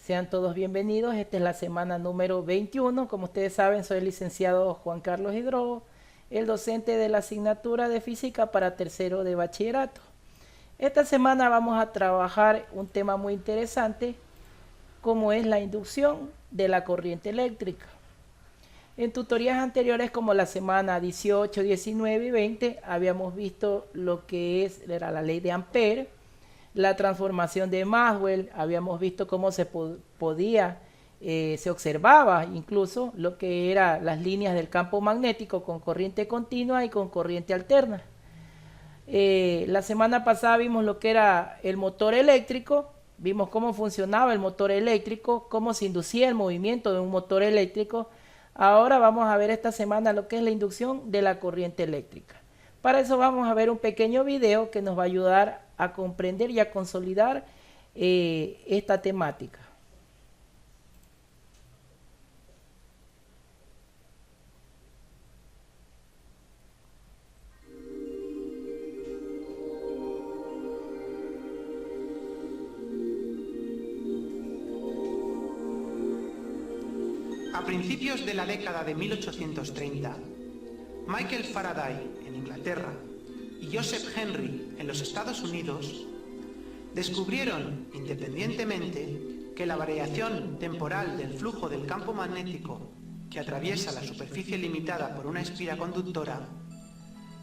Sean todos bienvenidos. Esta es la semana número 21. Como ustedes saben, soy el licenciado Juan Carlos Hidrobo, el docente de la asignatura de física para tercero de bachillerato. Esta semana vamos a trabajar un tema muy interesante, como es la inducción de la corriente eléctrica. En tutorías anteriores, como la semana 18, 19 y 20, habíamos visto lo que era la ley de Ampère, la transformación de Maxwell, habíamos visto cómo se se observaba incluso lo que eran las líneas del campo magnético con corriente continua y con corriente alterna. La semana pasada vimos lo que era el motor eléctrico, vimos cómo funcionaba el motor eléctrico, cómo se inducía el movimiento de un motor eléctrico. Ahora vamos a ver esta semana lo que es la inducción de la corriente eléctrica. Para eso vamos a ver un pequeño video que nos va a ayudar a comprender y a consolidar esta temática. A principios de la década de 1830, Michael Faraday en Inglaterra y Joseph Henry en los Estados Unidos descubrieron independientemente que la variación temporal del flujo del campo magnético que atraviesa la superficie limitada por una espira conductora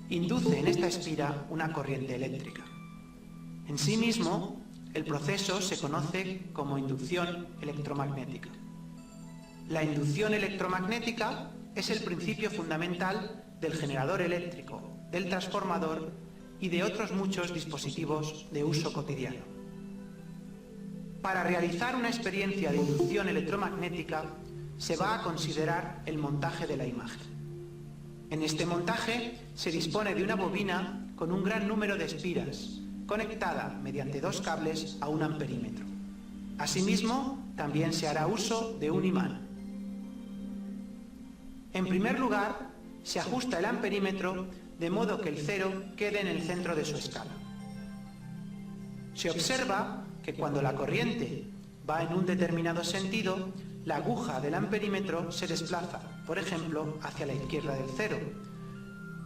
induce en esta espira una corriente eléctrica. En sí mismo, el proceso se conoce como inducción electromagnética. La inducción electromagnética es el principio fundamental del generador eléctrico, del transformador y de otros muchos dispositivos de uso cotidiano. Para realizar una experiencia de inducción electromagnética se va a considerar el montaje de la imagen. En este montaje se dispone de una bobina con un gran número de espiras, conectada mediante dos cables a un amperímetro. Asimismo, también se hará uso de un imán. En primer lugar, se ajusta el amperímetro de modo que el cero quede en el centro de su escala. Se observa que cuando la corriente va en un determinado sentido, la aguja del amperímetro se desplaza, por ejemplo, hacia la izquierda del cero,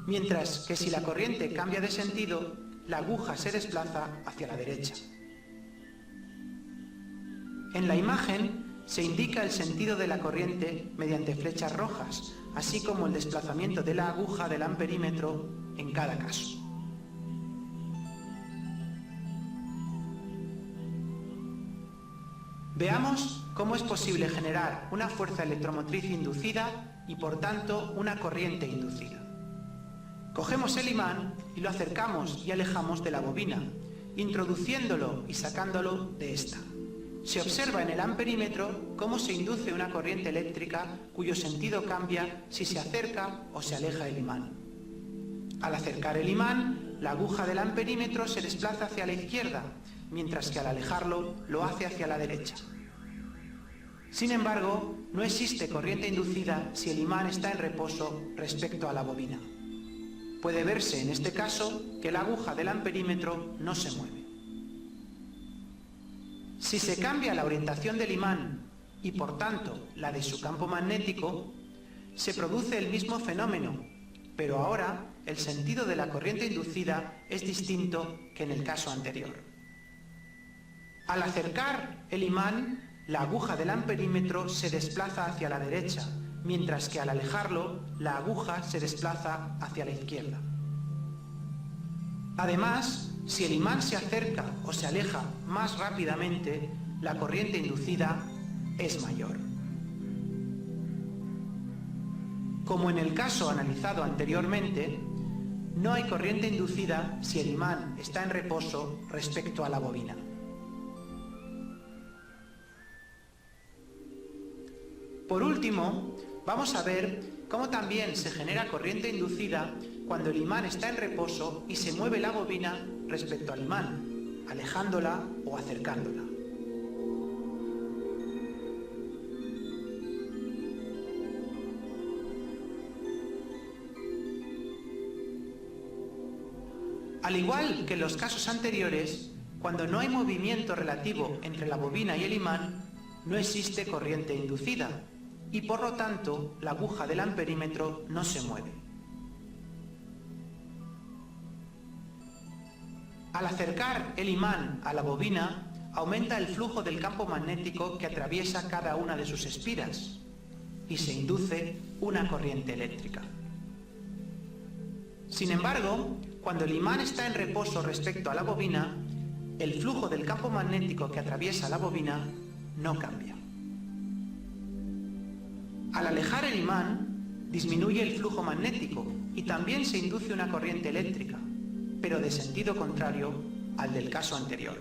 mientras que si la corriente cambia de sentido, la aguja se desplaza hacia la derecha. En la imagen se indica el sentido de la corriente mediante flechas rojas, así como el desplazamiento de la aguja del amperímetro en cada caso. Veamos cómo es posible generar una fuerza electromotriz inducida y, por tanto, una corriente inducida. Cogemos el imán y lo acercamos y alejamos de la bobina, introduciéndolo y sacándolo de esta. Se observa en el amperímetro cómo se induce una corriente eléctrica cuyo sentido cambia si se acerca o se aleja el imán. Al acercar el imán, la aguja del amperímetro se desplaza hacia la izquierda, mientras que al alejarlo lo hace hacia la derecha. Sin embargo, no existe corriente inducida si el imán está en reposo respecto a la bobina. Puede verse en este caso que la aguja del amperímetro no se mueve. Si se cambia la orientación del imán y, por tanto, la de su campo magnético, se produce el mismo fenómeno, pero ahora el sentido de la corriente inducida es distinto que en el caso anterior. Al acercar el imán, la aguja del amperímetro se desplaza hacia la derecha, mientras que al alejarlo, la aguja se desplaza hacia la izquierda. Además, si el imán se acerca o se aleja más rápidamente, la corriente inducida es mayor. Como en el caso analizado anteriormente, no hay corriente inducida si el imán está en reposo respecto a la bobina. Por último, vamos a ver cómo también se genera corriente inducida cuando el imán está en reposo y se mueve la bobina respecto al imán, alejándola o acercándola. Al igual que en los casos anteriores, cuando no hay movimiento relativo entre la bobina y el imán, no existe corriente inducida y por lo tanto la aguja del amperímetro no se mueve. Al acercar el imán a la bobina, aumenta el flujo del campo magnético que atraviesa cada una de sus espiras y se induce una corriente eléctrica. Sin embargo, cuando el imán está en reposo respecto a la bobina, el flujo del campo magnético que atraviesa la bobina no cambia. Al alejar el imán, disminuye el flujo magnético y también se induce una corriente eléctrica, pero de sentido contrario al del caso anterior.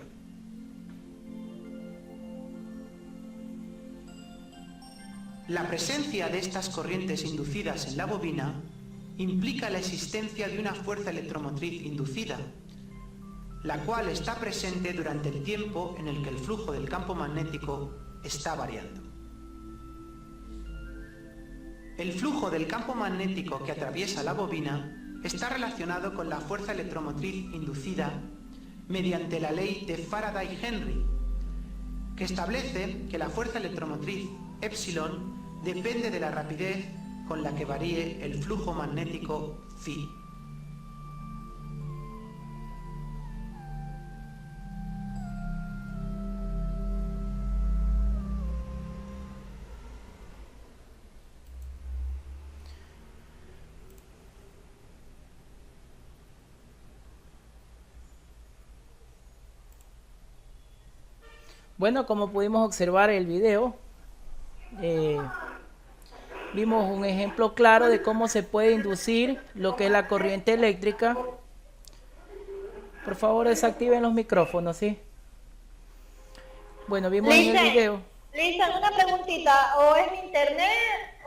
La presencia de estas corrientes inducidas en la bobina implica la existencia de una fuerza electromotriz inducida, la cual está presente durante el tiempo en el que el flujo del campo magnético está variando. El flujo del campo magnético que atraviesa la bobina está relacionado con la fuerza electromotriz inducida mediante la ley de Faraday-Henry, que establece que la fuerza electromotriz epsilon depende de la rapidez con la que varíe el flujo magnético phi. Bueno, como pudimos observar el video, vimos un ejemplo claro de cómo se puede inducir lo que es la corriente eléctrica. Por favor, desactiven los micrófonos, ¿sí? Bueno, vimos en el video. Lisa, una preguntita, ¿o es mi internet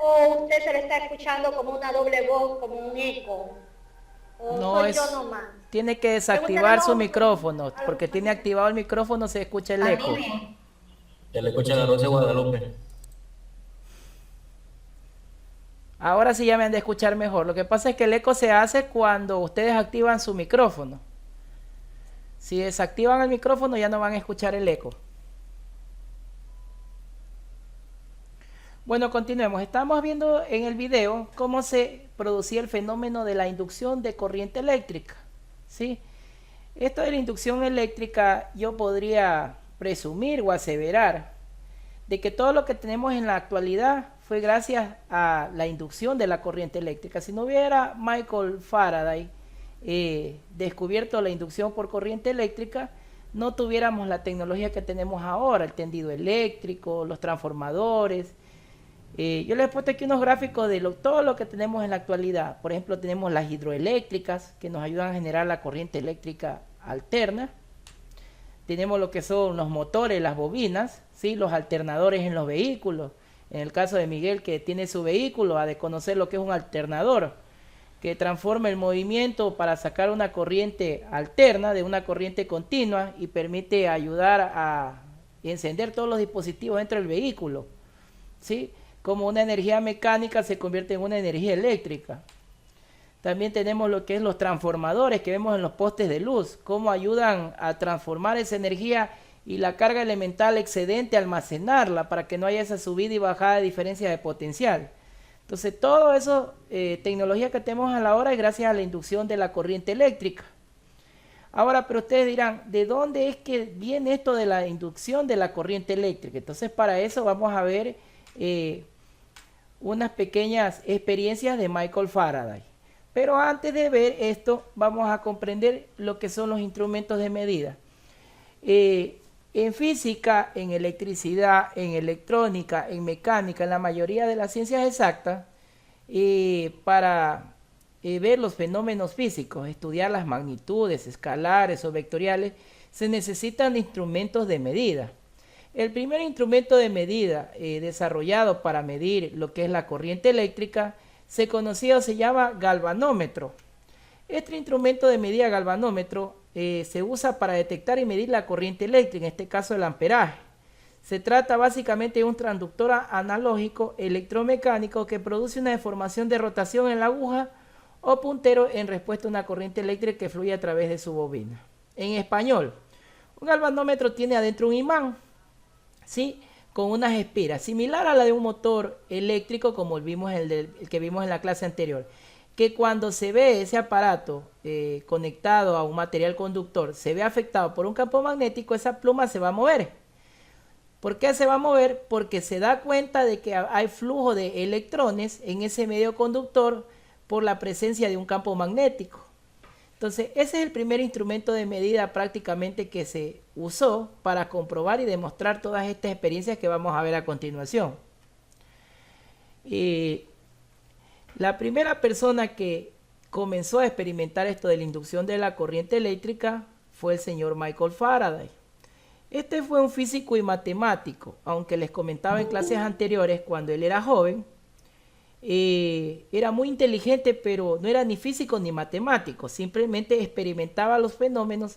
o usted se le está escuchando como una doble voz, como un eco? ¿O No, soy yo nomás? Tiene que desactivar su micrófono, porque tiene activado el micrófono, se escucha el eco. Se le escucha la Rosa de Guadalupe. Ahora sí ya me han de escuchar mejor. Lo que pasa es que el eco se hace cuando ustedes activan su micrófono. Si desactivan el micrófono ya no van a escuchar el eco. Bueno, continuemos. Estamos viendo en el video cómo se producía el fenómeno de la inducción de corriente eléctrica, ¿sí? Esto de la inducción eléctrica yo podría presumir o aseverar de que todo lo que tenemos en la actualidad fue gracias a la inducción de la corriente eléctrica. Si no hubiera Michael Faraday descubierto la inducción por corriente eléctrica, no tuviéramos la tecnología que tenemos ahora, el tendido eléctrico, los transformadores. Yo les he puesto aquí unos gráficos de todo lo que tenemos en la actualidad. Por ejemplo, tenemos las hidroeléctricas que nos ayudan a generar la corriente eléctrica alterna. Tenemos lo que son los motores, las bobinas, ¿sí? Los alternadores en los vehículos. En el caso de Miguel, que tiene su vehículo, ha de conocer lo que es un alternador, que transforma el movimiento para sacar una corriente alterna de una corriente continua y permite ayudar a encender todos los dispositivos dentro del vehículo, ¿sí? Como una energía mecánica se convierte en una energía eléctrica. También tenemos lo que es los transformadores que vemos en los postes de luz, cómo ayudan a transformar esa energía y la carga elemental excedente, almacenarla para que no haya esa subida y bajada de diferencia de potencial. Entonces, todo eso, tecnología que tenemos a la hora es gracias a la inducción de la corriente eléctrica. Ahora, pero ustedes dirán, ¿de dónde es que viene esto de la inducción de la corriente eléctrica? Entonces, para eso vamos a ver unas pequeñas experiencias de Michael Faraday. Pero antes de ver esto, vamos a comprender lo que son los instrumentos de medida. En física, en electricidad, en electrónica, en mecánica, en la mayoría de las ciencias exactas, para ver los fenómenos físicos, estudiar las magnitudes escalares o vectoriales, se necesitan de instrumentos de medida. El primer instrumento de medida desarrollado para medir lo que es la corriente eléctrica se conocía o se llama galvanómetro. Este instrumento de medida galvanómetro se usa para detectar y medir la corriente eléctrica, en este caso el amperaje. Se trata básicamente de un transductor analógico electromecánico que produce una deformación de rotación en la aguja o puntero en respuesta a una corriente eléctrica que fluye a través de su bobina. En español, un galvanómetro tiene adentro un imán, ¿sí? con unas espiras, similar a la de un motor eléctrico como el que vimos en la clase anterior, que cuando se ve ese aparato conectado a un material conductor, se ve afectado por un campo magnético, esa pluma se va a mover. ¿Por qué se va a mover? Porque se da cuenta de que hay flujo de electrones en ese medio conductor por la presencia de un campo magnético. Entonces, ese es el primer instrumento de medida prácticamente que se usó para comprobar y demostrar todas estas experiencias que vamos a ver a continuación. La primera persona que comenzó a experimentar esto de la inducción de la corriente eléctrica fue el señor Michael Faraday. Este fue un físico y matemático, aunque les comentaba en clases anteriores, cuando él era joven, era muy inteligente, pero no era ni físico ni matemático, simplemente experimentaba los fenómenos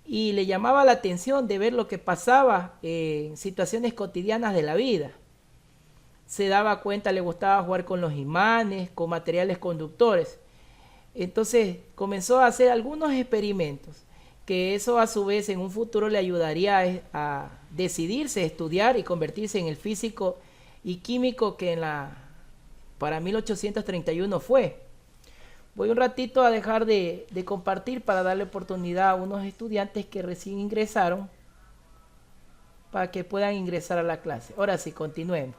y le llamaba la atención de ver lo que pasaba en situaciones cotidianas de la vida. Se daba cuenta, le gustaba jugar con los imanes, con materiales conductores. Entonces comenzó a hacer algunos experimentos, que eso a su vez en un futuro le ayudaría a decidirse a estudiar y convertirse en el físico y químico que para 1831 fue. Voy un ratito a dejar de compartir para darle oportunidad a unos estudiantes que recién ingresaron para que puedan ingresar a la clase. Ahora sí, continuemos.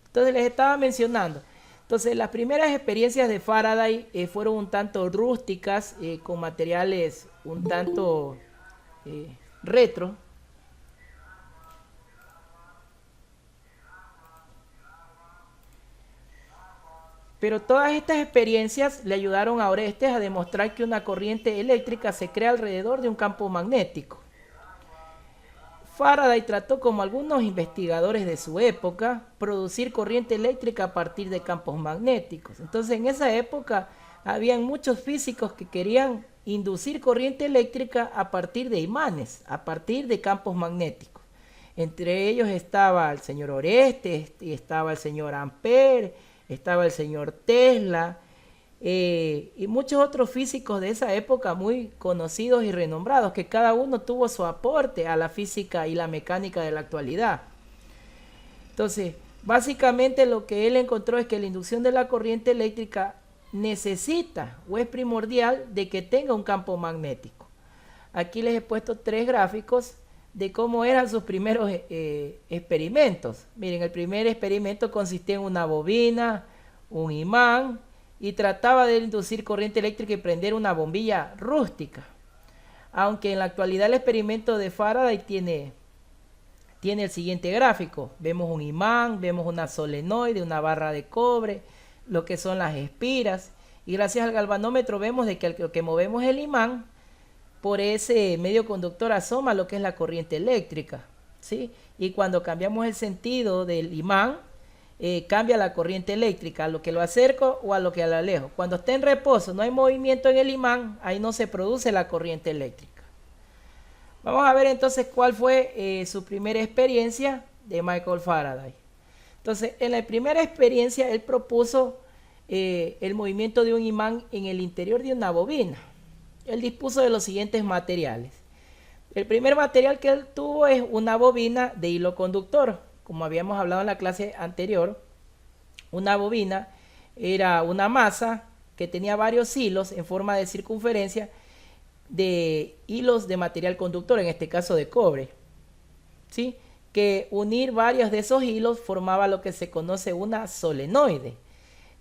Entonces les estaba mencionando. Entonces las primeras experiencias de Faraday fueron un tanto rústicas, con materiales un tanto retro. Pero todas estas experiencias le ayudaron a Orestes a demostrar que una corriente eléctrica se crea alrededor de un campo magnético. Faraday trató, como algunos investigadores de su época, producir corriente eléctrica a partir de campos magnéticos. Entonces, en esa época habían muchos físicos que querían inducir corriente eléctrica a partir de imanes, a partir de campos magnéticos. Entre ellos estaba el señor Orestes, y estaba el señor Ampère, estaba el señor Tesla, y muchos otros físicos de esa época muy conocidos y renombrados, que cada uno tuvo su aporte a la física y la mecánica de la actualidad. Entonces, básicamente lo que él encontró es que la inducción de la corriente eléctrica necesita o es primordial de que tenga un campo magnético. Aquí les he puesto 3 gráficos de cómo eran sus primeros experimentos. Miren, el primer experimento consistía en una bobina, un imán, y trataba de inducir corriente eléctrica y prender una bombilla rústica. Aunque en la actualidad el experimento de Faraday tiene el siguiente gráfico. Vemos un imán, vemos una solenoide, una barra de cobre, lo que son las espiras, y gracias al galvanómetro vemos de que lo que movemos el imán, por ese medio conductor asoma lo que es la corriente eléctrica, ¿sí? Y cuando cambiamos el sentido del imán, cambia la corriente eléctrica, a lo que lo acerco o a lo que lo alejo. Cuando está en reposo, no hay movimiento en el imán, ahí no se produce la corriente eléctrica. Vamos a ver entonces cuál fue su primera experiencia de Michael Faraday. Entonces, en la primera experiencia, él propuso el movimiento de un imán en el interior de una bobina. Él dispuso de los siguientes materiales. El primer material que él tuvo es una bobina de hilo conductor. Como habíamos hablado en la clase anterior, una bobina era una masa que tenía varios hilos en forma de circunferencia de hilos de material conductor, en este caso de cobre, ¿sí? Que unir varios de esos hilos formaba lo que se conoce una solenoide.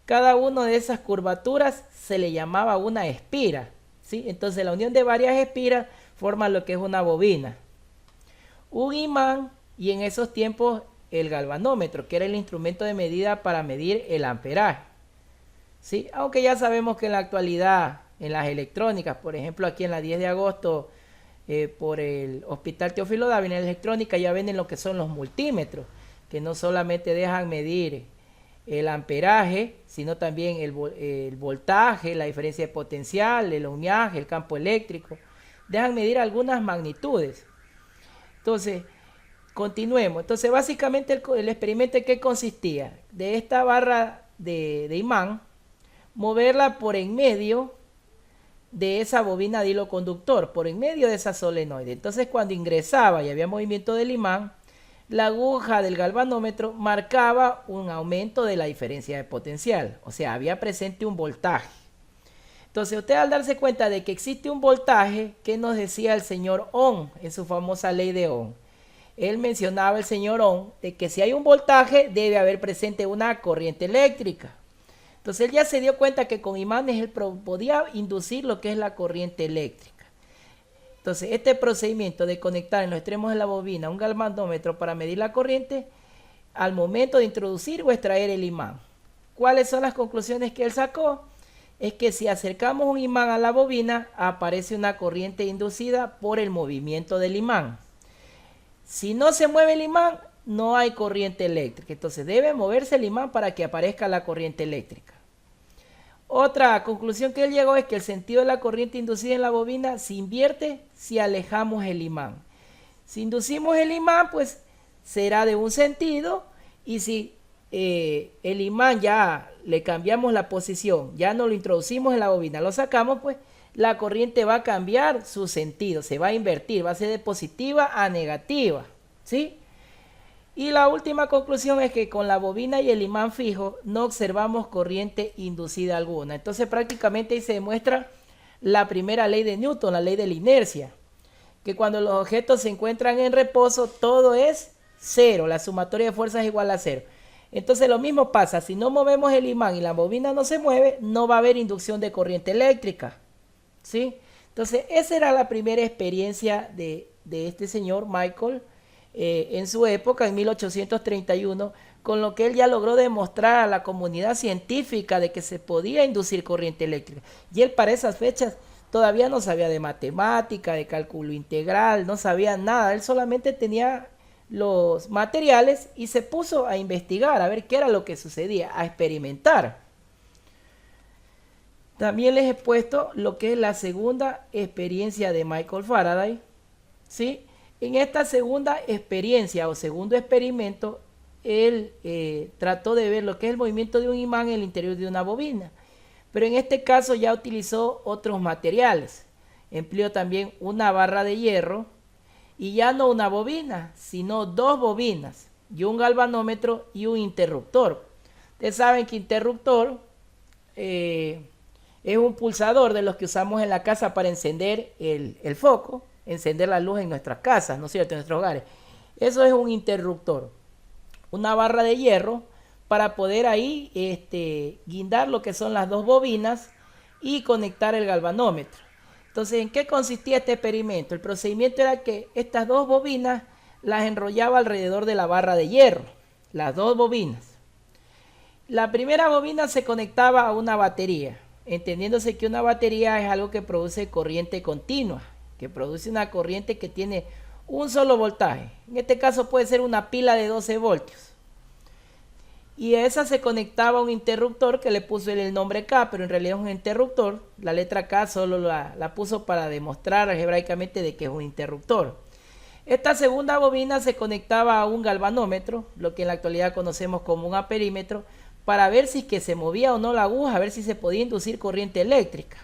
Cada una de esas curvaturas se le llamaba una espira, ¿sí? Entonces la unión de varias espiras forma lo que es una bobina. Un imán, y en esos tiempos el galvanómetro, que era el instrumento de medida para medir el amperaje, ¿sí? Aunque ya sabemos que en la actualidad, en las electrónicas, por ejemplo aquí en la 10 de agosto, por el Hospital Teófilo Dávila, en la electrónica ya venden lo que son los multímetros, que no solamente dejan medir el amperaje, sino también el voltaje, la diferencia de potencial, el ohmiaje, el campo eléctrico. Dejan medir algunas magnitudes. Entonces, continuemos. Entonces, básicamente el experimento en qué consistía: de esta barra de imán, moverla por en medio de esa bobina de hilo conductor, por en medio de esa solenoide. Entonces, cuando ingresaba y había movimiento del imán, la aguja del galvanómetro marcaba un aumento de la diferencia de potencial, o sea, había presente un voltaje. Entonces usted al darse cuenta de que existe un voltaje, ¿qué nos decía el señor Ohm en su famosa ley de Ohm? Él mencionaba, el señor Ohm, de que si hay un voltaje debe haber presente una corriente eléctrica. Entonces él ya se dio cuenta que con imanes él podía inducir lo que es la corriente eléctrica. Entonces este procedimiento de conectar en los extremos de la bobina un galvanómetro para medir la corriente al momento de introducir o extraer el imán. ¿Cuáles son las conclusiones que él sacó? Es que si acercamos un imán a la bobina aparece una corriente inducida por el movimiento del imán. Si no se mueve el imán, no hay corriente eléctrica. Entonces debe moverse el imán para que aparezca la corriente eléctrica. Otra conclusión que él llegó es que el sentido de la corriente inducida en la bobina se invierte si alejamos el imán. Si inducimos el imán, pues será de un sentido, y si el imán ya le cambiamos la posición, ya no lo introducimos en la bobina, lo sacamos, pues la corriente va a cambiar su sentido, se va a invertir, va a ser de positiva a negativa, ¿sí? Y la última conclusión es que con la bobina y el imán fijo no observamos corriente inducida alguna. Entonces prácticamente ahí se demuestra la primera ley de Newton, la ley de la inercia, que cuando los objetos se encuentran en reposo todo es cero, la sumatoria de fuerzas es igual a cero. Entonces lo mismo pasa, si no movemos el imán y la bobina no se mueve, no va a haber inducción de corriente eléctrica, ¿sí? Entonces esa era la primera experiencia de este señor Michael en su época, en 1831, con lo que él ya logró demostrar a la comunidad científica de que se podía inducir corriente eléctrica. Y él para esas fechas todavía no sabía de matemática, de cálculo integral, no sabía nada, él solamente tenía los materiales y se puso a investigar, a ver qué era lo que sucedía, a experimentar. También les he puesto lo que es la segunda experiencia de Michael Faraday, ¿sí? En esta segunda experiencia o segundo experimento, él trató de ver lo que es el movimiento de un imán en el interior de una bobina. Pero en este caso ya utilizó otros materiales. Empleó también una barra de hierro y ya no una bobina, sino dos bobinas y un galvanómetro y un interruptor. Ustedes saben que interruptor es un pulsador de los que usamos en la casa para encender el foco, encender la luz en nuestras casas, ¿no es cierto?, en nuestros hogares. Eso es un interruptor, una barra de hierro para poder ahí guindar lo que son las dos bobinas y conectar el galvanómetro. Entonces, ¿en qué consistía este experimento? El procedimiento era que estas dos bobinas las enrollaba alrededor de la barra de hierro, las dos bobinas. La primera bobina se conectaba a una batería, entendiéndose que una batería es algo que produce corriente continua, que produce una corriente que tiene un solo voltaje. En este caso puede ser una pila de 12 voltios. Y a esa se conectaba un interruptor que le puso el nombre K, pero en realidad es un interruptor. La letra K solo la puso para demostrar algebraicamente de que es un interruptor. Esta segunda bobina se conectaba a un galvanómetro, lo que en la actualidad conocemos como un amperímetro, para ver si es que se movía o no la aguja, a ver si se podía inducir corriente eléctrica.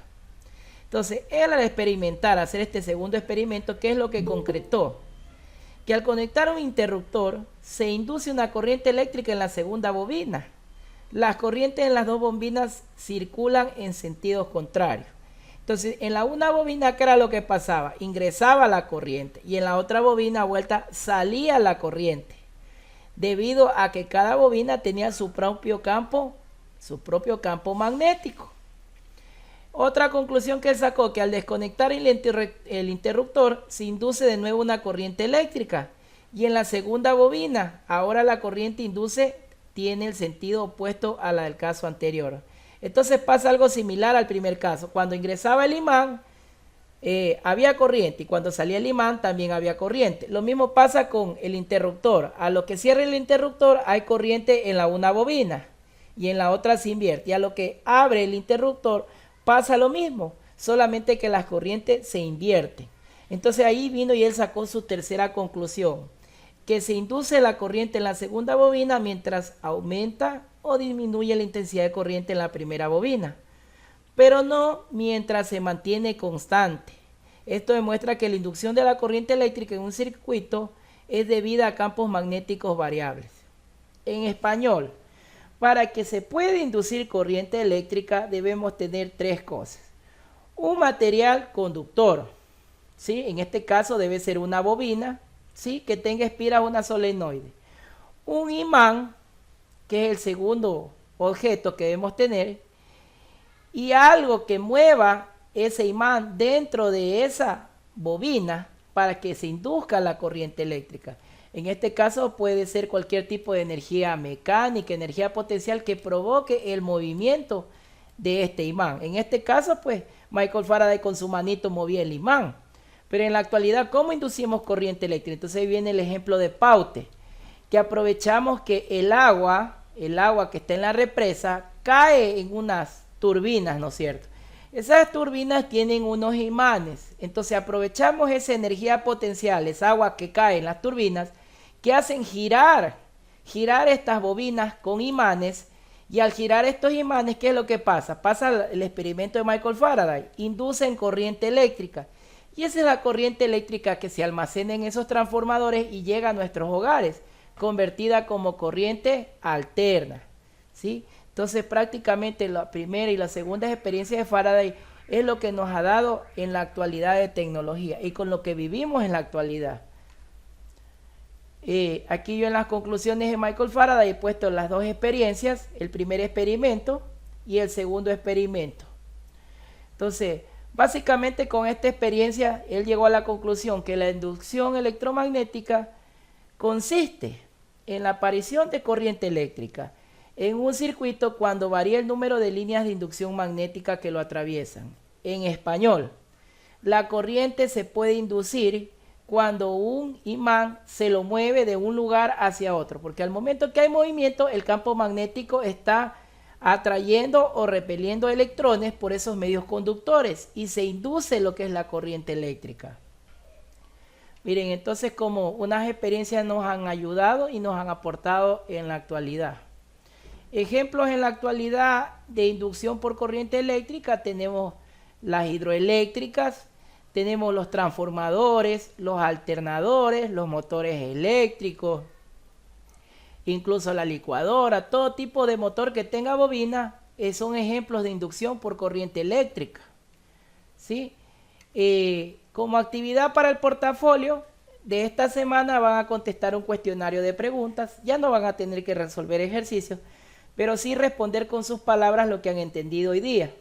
Entonces, él al experimentar, hacer este segundo experimento, ¿qué es lo que concretó? Que al conectar un interruptor, se induce una corriente eléctrica en la segunda bobina. Las corrientes en las dos bobinas circulan en sentidos contrarios. Entonces, en la una bobina, ¿qué era lo que pasaba? Ingresaba la corriente y en la otra bobina, a vuelta, salía la corriente. Debido a que cada bobina tenía su propio campo magnético. Otra conclusión que él sacó, que al desconectar el interruptor se induce de nuevo una corriente eléctrica y en la segunda bobina ahora la corriente induce tiene el sentido opuesto a la del caso anterior. Entonces pasa algo similar al primer caso. Cuando ingresaba el imán había corriente y cuando salía el imán también había corriente. Lo mismo pasa con el interruptor. A lo que cierra el interruptor hay corriente en la una bobina y en la otra se invierte. Y a lo que abre el interruptor pasa lo mismo, solamente que las corrientes se invierten. Entonces ahí vino y él sacó su tercera conclusión, que se induce la corriente en la segunda bobina mientras aumenta o disminuye la intensidad de corriente en la primera bobina, pero no mientras se mantiene constante. Esto demuestra que la inducción de la corriente eléctrica en un circuito es debida a campos magnéticos variables. En español, para que se pueda inducir corriente eléctrica debemos tener tres cosas. Un material conductor, ¿sí? En este caso debe ser una bobina, ¿sí? Que tenga espiras una solenoide. Un imán, que es el segundo objeto que debemos tener, y algo que mueva ese imán dentro de esa bobina para que se induzca la corriente eléctrica. En este caso puede ser cualquier tipo de energía mecánica, energía potencial que provoque el movimiento de este imán. En este caso, pues, Michael Faraday con su manito movía el imán. Pero en la actualidad, ¿cómo inducimos corriente eléctrica? Entonces ahí viene el ejemplo de Paute, que aprovechamos que el agua que está en la represa cae en unas turbinas, ¿no es cierto? Esas turbinas tienen unos imanes, entonces aprovechamos esa energía potencial, esa agua que cae en las turbinas, que hacen girar estas bobinas con imanes, y al girar estos imanes, ¿qué es lo que pasa? Pasa el experimento de Michael Faraday, inducen corriente eléctrica, y esa es la corriente eléctrica que se almacena en esos transformadores y llega a nuestros hogares, convertida como corriente alterna, ¿sí? Entonces prácticamente la primera y la segunda experiencia de Faraday es lo que nos ha dado en la actualidad de tecnología y con lo que vivimos en la actualidad. Aquí yo en las conclusiones de Michael Faraday he puesto las dos experiencias, el primer experimento y el segundo experimento. Entonces, básicamente con esta experiencia él llegó a la conclusión que la inducción electromagnética consiste en la aparición de corriente eléctrica en un circuito cuando varía el número de líneas de inducción magnética que lo atraviesan. En español, la corriente se puede inducir cuando un imán se lo mueve de un lugar hacia otro, porque al momento que hay movimiento, el campo magnético está atrayendo o repeliendo electrones por esos medios conductores y se induce lo que es la corriente eléctrica. Miren, entonces como unas experiencias nos han ayudado y nos han aportado en la actualidad. Ejemplos en la actualidad de inducción por corriente eléctrica tenemos las hidroeléctricas, tenemos los transformadores, los alternadores, los motores eléctricos, incluso la licuadora, todo tipo de motor que tenga bobina son ejemplos de inducción por corriente eléctrica, ¿sí? Como actividad para el portafolio de esta semana van a contestar un cuestionario de preguntas, ya no van a tener que resolver ejercicios, pero sí responder con sus palabras lo que han entendido hoy día.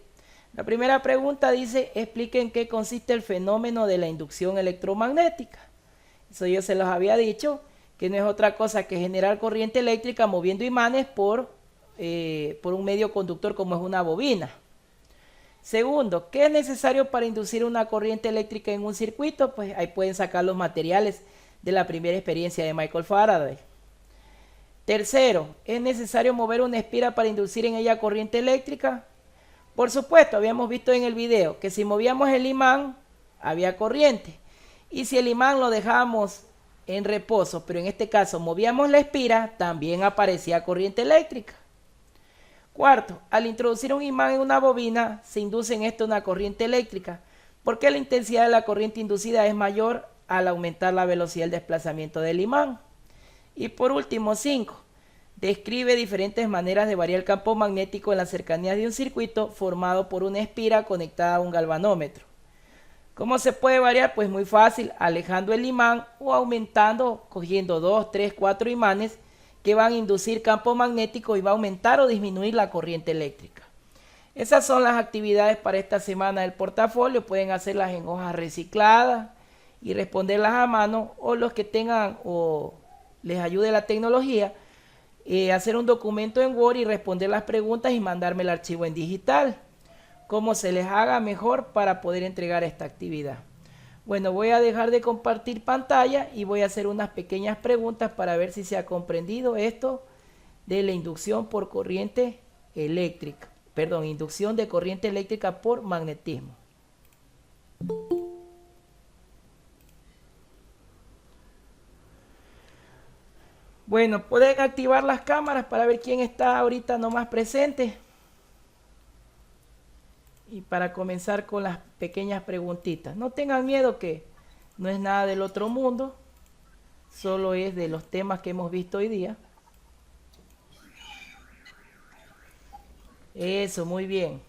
La primera pregunta dice, expliquen qué consiste el fenómeno de la inducción electromagnética. Eso yo se los había dicho, que no es otra cosa que generar corriente eléctrica moviendo imanes por un medio conductor como es una bobina. Segundo, ¿qué es necesario para inducir una corriente eléctrica en un circuito? Pues ahí pueden sacar los materiales de la primera experiencia de Michael Faraday. Tercero, ¿es necesario mover una espira para inducir en ella corriente eléctrica? Por supuesto, habíamos visto en el video que si movíamos el imán, había corriente. Y si el imán lo dejábamos en reposo, pero en este caso movíamos la espira, también aparecía corriente eléctrica. Cuarto, al introducir un imán en una bobina, se induce en esto una corriente eléctrica, porque la intensidad de la corriente inducida es mayor al aumentar la velocidad del desplazamiento del imán. Y por último, 5. Describe diferentes maneras de variar el campo magnético en las cercanías de un circuito formado por una espira conectada a un galvanómetro. ¿Cómo se puede variar? Pues muy fácil, alejando el imán o aumentando, cogiendo 2, 3, 4 imanes que van a inducir campo magnético y va a aumentar o disminuir la corriente eléctrica. Esas son las actividades para esta semana del portafolio. Pueden hacerlas en hojas recicladas y responderlas a mano, o los que tengan o les ayude la tecnología, hacer un documento en Word y responder las preguntas y mandarme el archivo en digital, como se les haga mejor para poder entregar esta actividad. Bueno, voy a dejar de compartir pantalla y voy a hacer unas pequeñas preguntas para ver si se ha comprendido esto de la inducción por corriente eléctrica, perdón, inducción de corriente eléctrica por magnetismo. Bueno, pueden activar las cámaras para ver quién está ahorita nomás presente. Y para comenzar con las pequeñas preguntitas. No tengan miedo, que no es nada del otro mundo. solo es de los temas que hemos visto hoy día. Eso, muy bien.